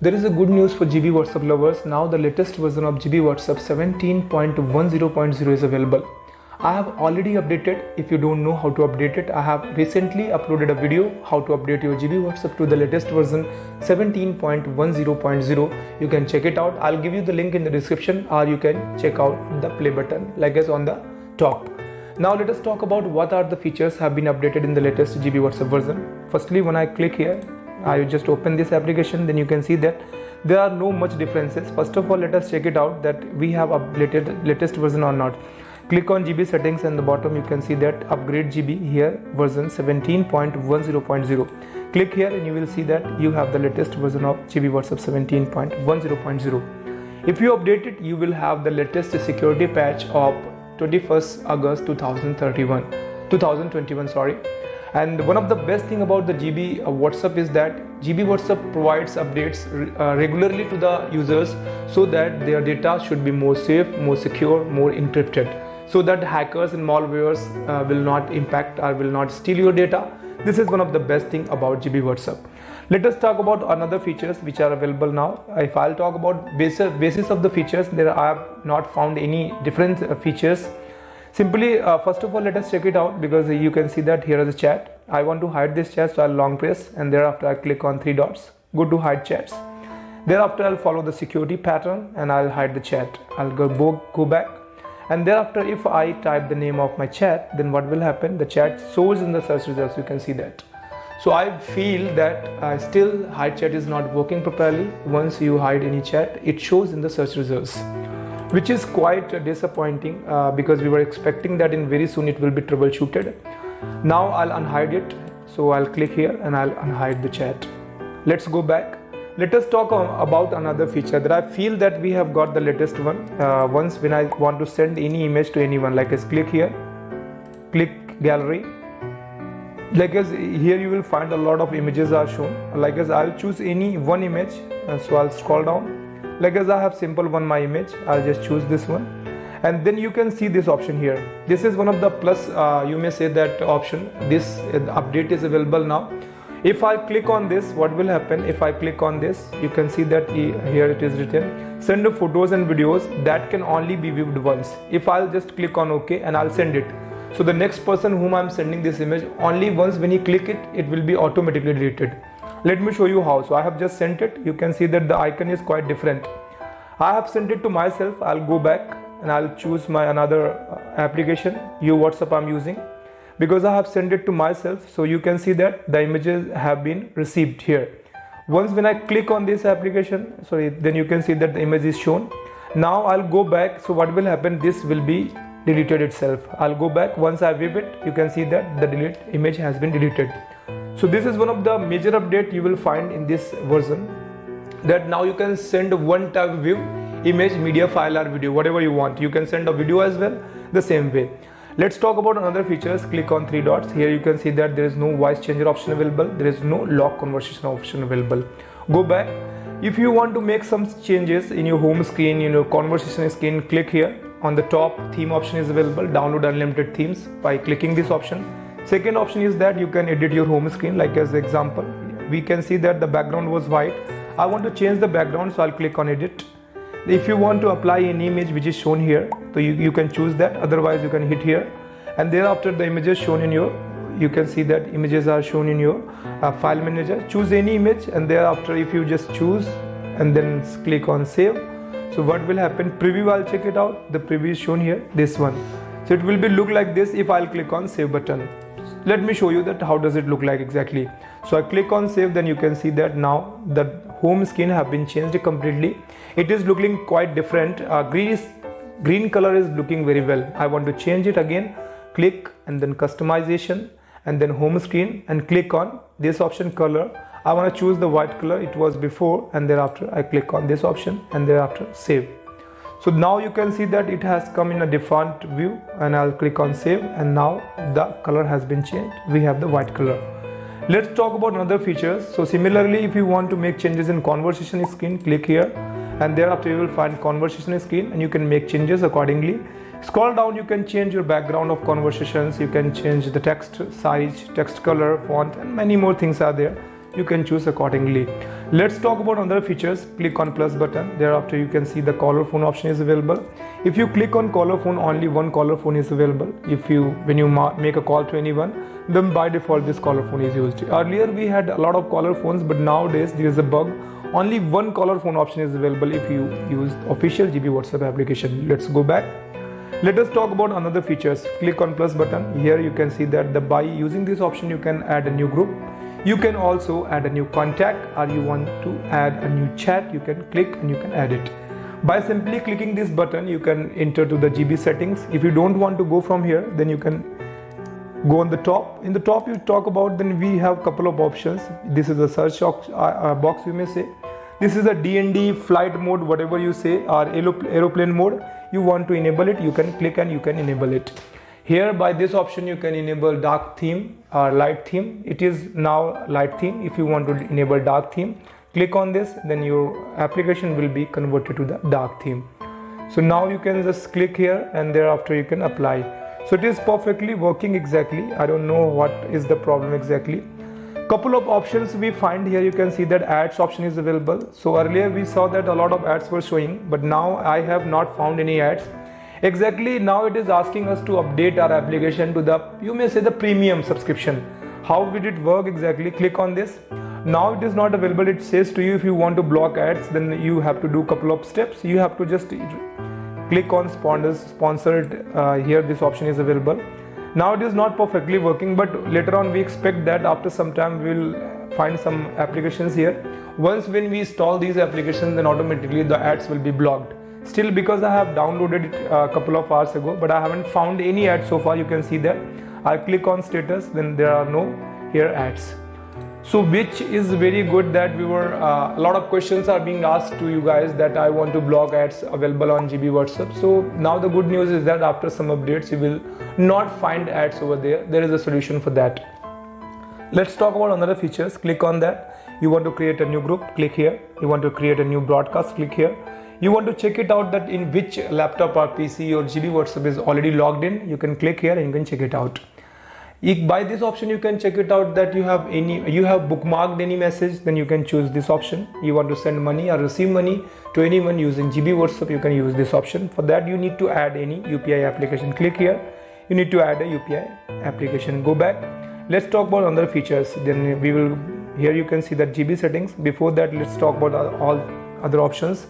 There is a good news for GB WhatsApp lovers. Now the latest version of GB WhatsApp 17.10.0 is available. I have already updated. If you don't know how to update it, I have recently uploaded a video how to update your GB WhatsApp to the latest version 17.10.0. You can check it out. I'll give you the link in the description, or you can check out the play button like is on the top. Now let us talk about what are the features have been updated in the latest GB WhatsApp version. Firstly, when I click here, I just open this application, then you can see that there are no much differences. First of all, let us check it out that we have updated latest version or not. Click on GB settings, and the bottom you can see that upgrade GB here version 17.10.0. Click here and you will see that you have the latest version of GB WhatsApp 17.10.0. If you update it, you will have the latest security patch of 21st August 2021 sorry. And one of the best thing about the GB WhatsApp is that GB WhatsApp provides updates regularly to the users so that their data should be more safe, more secure, more encrypted, so that hackers and malwares will not impact or will not steal your data. This is one of the best thing about GB WhatsApp. Let us talk about another features which are available now. If I'll talk about basis of the features, there I have not found any different features. Simply, first of all, let us check it out, because you can see that here is a chat. I want to hide this chat, so I'll long press and thereafter I click on three dots, go to hide chats. Thereafter I'll follow the security pattern and I'll hide the chat. I'll go back, and thereafter if I type the name of my chat, then what will happen? The chat shows in the search results. You can see that. So I feel that still hide chat is not working properly. Once you hide any chat, it shows in the search results, which is quite disappointing because we were expecting that in very soon it will be troubleshooted. Now I'll unhide it. So I'll click here and I'll unhide the chat. Let's go back. Let us talk about another feature that I feel that we have got the latest one. Once when I want to send any image to anyone, like as click here, click gallery. Like as here you will find a lot of images are shown. Like as I'll choose any one image, so I'll scroll down. Like as I have simple one my image, I'll just choose this one, and then you can see this option here. This is one of the plus, you may say that option. This update is available now. If I click on this, what will happen? If I click on this, you can see that here it is written send photos and videos that can only be viewed once. If I'll just click on OK and I'll send it, so the next person whom I'm sending this image, only once when he click it, it will be automatically deleted. Let me show you how. So I have just sent it. You can see that the icon is quite different. I have sent it to myself. I'll go back and I'll choose my another application, WhatsApp I'm using, because I have sent it to myself. So you can see that the images have been received here. Once when I click on this application, then you can see that the image is shown. Now I'll go back. So what will happen? This will be deleted itself. I'll go back. Once I view it, you can see that the delete image has been deleted. So this is one of the major update you will find in this version, that now you can send one tab view, image, media file or video, whatever you want. You can send a video as well the same way. Let's talk about another features. Click on three dots. Here you can see that there is no voice changer option available. There is no lock conversation option available. Go back. If you want to make some changes in your home screen, conversation screen, click here. On the top, theme option is available. Download unlimited themes by clicking this option. Second option is that you can edit your home screen. Like as example, we can see that the background was white. I want to change the background, so I'll click on edit. If you want to apply an image which is shown here, so you can choose that. Otherwise you can hit here, and thereafter the images shown in your, you can see that images are shown in your file manager. Choose any image, and thereafter if you just choose and then click on save, so what will happen? Preview, I'll check it out. The preview is shown here, this one. So it will be look like this if I'll click on save button. Let me show you that how does it look like exactly. So I click on save, then you can see that now the home screen have been changed completely. It is looking quite different. Green color is looking very well. I want to change it again. Click and then customization and then home screen, and click on this option color. I want to choose the white color it was before, and thereafter I click on this option and thereafter save. So now you can see that it has come in a default view, and I'll click on save, and now the color has been changed. We have the white color. Let's talk about another features. So similarly, if you want to make changes in conversation screen, click here, and thereafter you will find conversation screen, and you can make changes accordingly. Scroll down, you can change your background of conversations, you can change the text size, text color, font, and many more things are there. you can choose accordingly. Let's talk about other features. Click on plus button. Thereafter you can see the caller phone option is available. If you click on caller phone, only one caller phone is available. When you make a call to anyone, then by default this caller phone is used. Earlier we had a lot of caller phones, but nowadays there is a bug. Only one caller phone option is available if you use official GB WhatsApp application. Let's go back. Let us talk about another features. Click on plus button. Here you can see that by using this option you can add a new group. You can also add a new contact, or you want to add a new chat, you can click and you can add it. By simply clicking this button you can enter to the GB settings. If you don't want to go from here, then you can go on the top. In the top you talk about, then we have couple of options. This is a search box, you may say. This is a DND flight mode, whatever you say, or aeroplane mode. You want to enable it, you can click and you can enable it. Here by this option you can enable dark theme or light theme. It is now light theme. If you want to enable dark theme, click on this, then your application will be converted to the dark theme. So now you can just click here and thereafter you can apply. So it is perfectly working exactly. I don't know what is the problem exactly. Couple of options we find here. You can see that ads option is available. So earlier we saw that a lot of ads were showing, but now I have not found any ads. Exactly, now it is asking us to update our application to the, you may say, the premium subscription. How did it work exactly? Click on this. Now it is not available. It says to you, if you want to block ads, then you have to do a couple of steps. You have to just click on sponsored. Here this option is available. Now it is not perfectly working, but later on we expect that after some time we will find some applications here. Once when we install these applications, then automatically the ads will be blocked. Still, because I have downloaded it a couple of hours ago, but I haven't found any ads so far. You can see that I click on status, then there are no here ads. So which is very good that we were a lot of questions are being asked to you guys that I want to block ads available on GB WhatsApp. So now the good news is that after some updates you will not find ads over there. There is a solution for that. Let's talk about another features. Click on that. You want to create a new group, click here. You want to create a new broadcast, click here. You want to check it out that in which laptop or PC or GB WhatsApp is already logged in. You can click here and you can check it out. By this option you can check it out that you have bookmarked any message, then you can choose this option. You want to send money or receive money to anyone using GB WhatsApp, you can use this option. For that you need to add any UPI application. Click here. You need to add a UPI application. Go back. Let's talk about other features. Then we will, here you can see that GB settings. Before that, let's talk about all other options.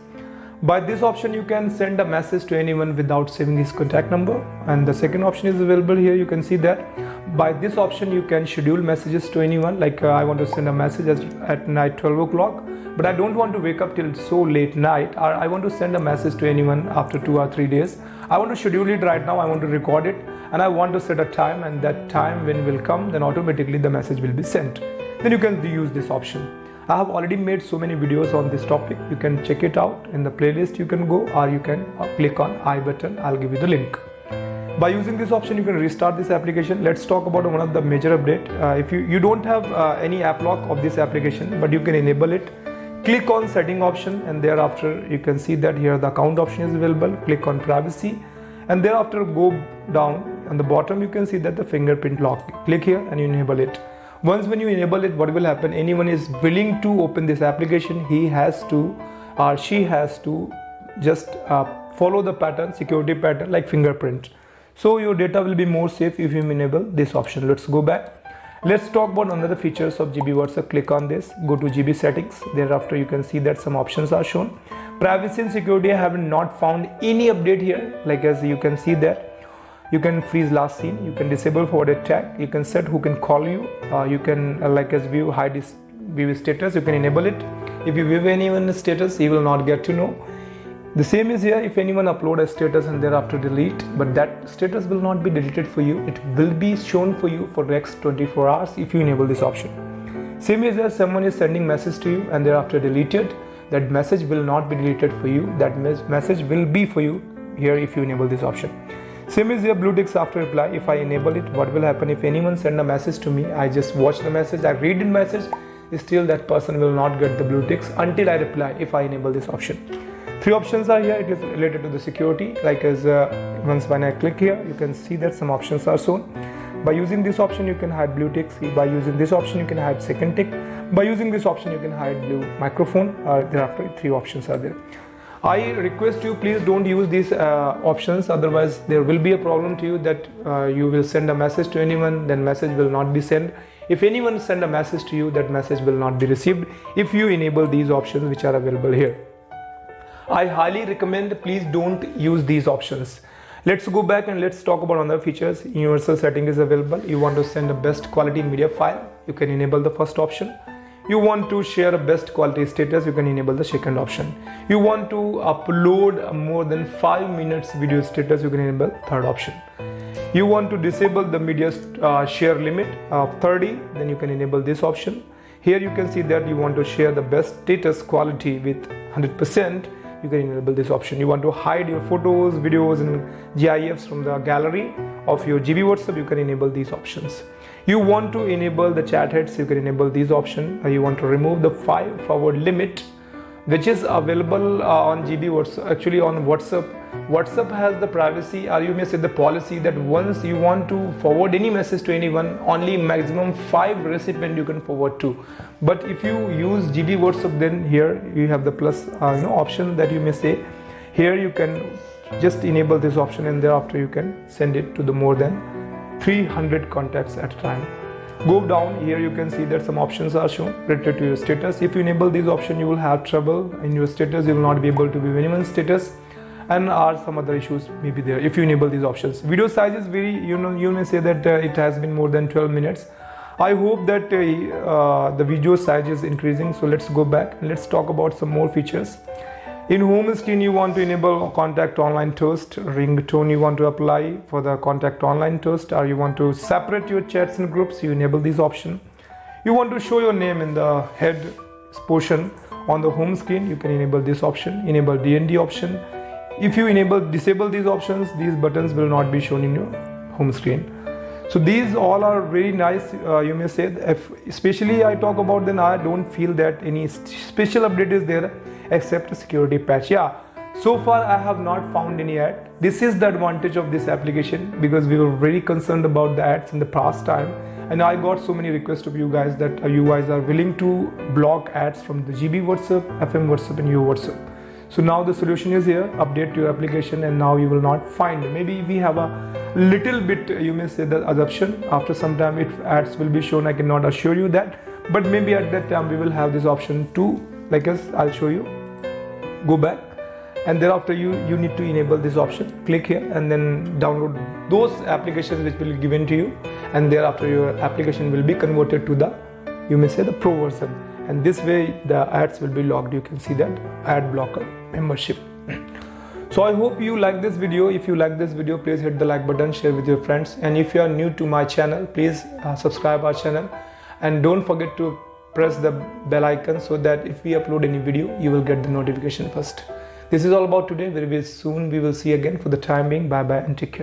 By this option you can send a message to anyone without saving his contact number, and the second option is available here. You can see that by this option you can schedule messages to anyone, like I want to send a message at night 12 o'clock, but I don't want to wake up till so late night, or I want to send a message to anyone after 2 or 3 days. I want to schedule it right now, I want to record it, and I want to set a time, and that time when will come, then automatically the message will be sent. Then you can use this option. I have already made so many videos on this topic. You can check it out in the playlist. You can go, or you can click on I button. I'll give you the link. By using this option, you can restart this application. Let's talk about one of the major update. If you don't have any app lock of this application, but you can enable it. Click on setting option, and thereafter you can see that here the account option is available. Click on privacy, and thereafter go down on the bottom. You can see that the fingerprint lock. Click here and you enable it. Once when you enable it, what will happen? Anyone is willing to open this application, he has to or she has to just follow the pattern, security pattern like fingerprint. So your data will be more safe if you enable this option. Let's go back. Let's talk about another features of GB WhatsApp. Click on this, go to GB settings. Thereafter you can see that some options are shown. Privacy and security, I have not found any update here. Like as you can see that you can freeze last seen, you can disable forwarded tag, you can set who can call you, you can like as view hide view status, you can enable it. If you view anyone's status, he will not get to know. The same is here. If anyone upload a status and thereafter delete, but that status will not be deleted for you, it will be shown for you for next 24 hours if you enable this option. Same is there, someone is sending message to you and thereafter deleted, that message will not be deleted for you, that message will be for you here if you enable this option. Same is here, blue ticks after reply. If I enable it, what will happen? If anyone send a message to me, I just watch the message, I read the message, still that person will not get the blue ticks until I reply if I enable this option. 3 options are here. It is related to the security, like as once when I click here, you can see that some options are shown. By using this option you can hide blue ticks. By using this option you can hide second tick. By using this option, you can hide blue microphone. Thereafter, 3 options are there. I request you, please don't use these options, otherwise there will be a problem to you that you will send a message to anyone, then message will not be sent. If anyone send a message to you, that message will not be received if you enable these options which are available here. I highly recommend, please don't use these options. Let's go back and let's talk about other features. Universal setting is available. You want to send a best quality media file, you can enable the first option. You want to share a best quality status, you can enable the second option. You want to upload more than 5 minutes video status, you can enable third option. You want to disable the media share limit of 30, then you can enable this option. Here you can see that you want to share the best status quality with 100%, you can enable this option. You want to hide your photos, videos and GIFs from the gallery of your GB WhatsApp, you can enable these options. You want to enable the chat heads, you can enable these options. You want to remove the 5 forward limit, which is available on GB WhatsApp. Actually on WhatsApp has the privacy, or you may say the policy, that once you want to forward any message to anyone, only maximum 5 recipients you can forward to. But if you use GB WhatsApp, then here you have the plus option that you may say. Here you can just enable this option, and thereafter you can send it to the more than 300 contacts at a time. Go down here, you can see that some options are shown related to your status. If you enable these options, you will have trouble in your status, you will not be able to view anyone's status, and some other issues may be there if you enable these options. Video size is very, you may say that it has been more than 12 minutes. I hope that the video size is increasing. So let's go back and let's talk about some more features. In home screen, you want to enable contact online toast, ringtone you want to apply for the contact online toast, or you want to separate your chats and groups, you enable this option. You want to show your name in the head portion on the home screen, you can enable this option. Enable DND option. If you disable these options, these buttons will not be shown in your home screen. So these all are very nice, you may say. Especially I talk about, then I don't feel that any special update is there except a security patch. Yeah, so far I have not found any ad. This is the advantage of this application, because we were very concerned about the ads in the past time, and I got so many requests of you guys that you guys are willing to block ads from the GB WhatsApp, FM WhatsApp and your WhatsApp. So now the solution is here. Update your application and now you will not find. Maybe we have a little bit, you may say, the assumption. After some time if ads will be shown, I cannot assure you that, but maybe at that time we will have this option too. Like us, I'll show you. Go back, and thereafter you need to enable this option. Click here and then download those applications which will be given to you, and thereafter your application will be converted to the, you may say, the pro version, and this way the ads will be logged. You can see that ad blocker membership. So I hope you like this video. If you like this video, please hit the like button, share with your friends, and if you are new to my channel, please subscribe our channel, and don't forget to press the bell icon so that if we upload any video, you will get the notification first. This is all about today. Very soon we will see again. For the time being, bye bye and take care.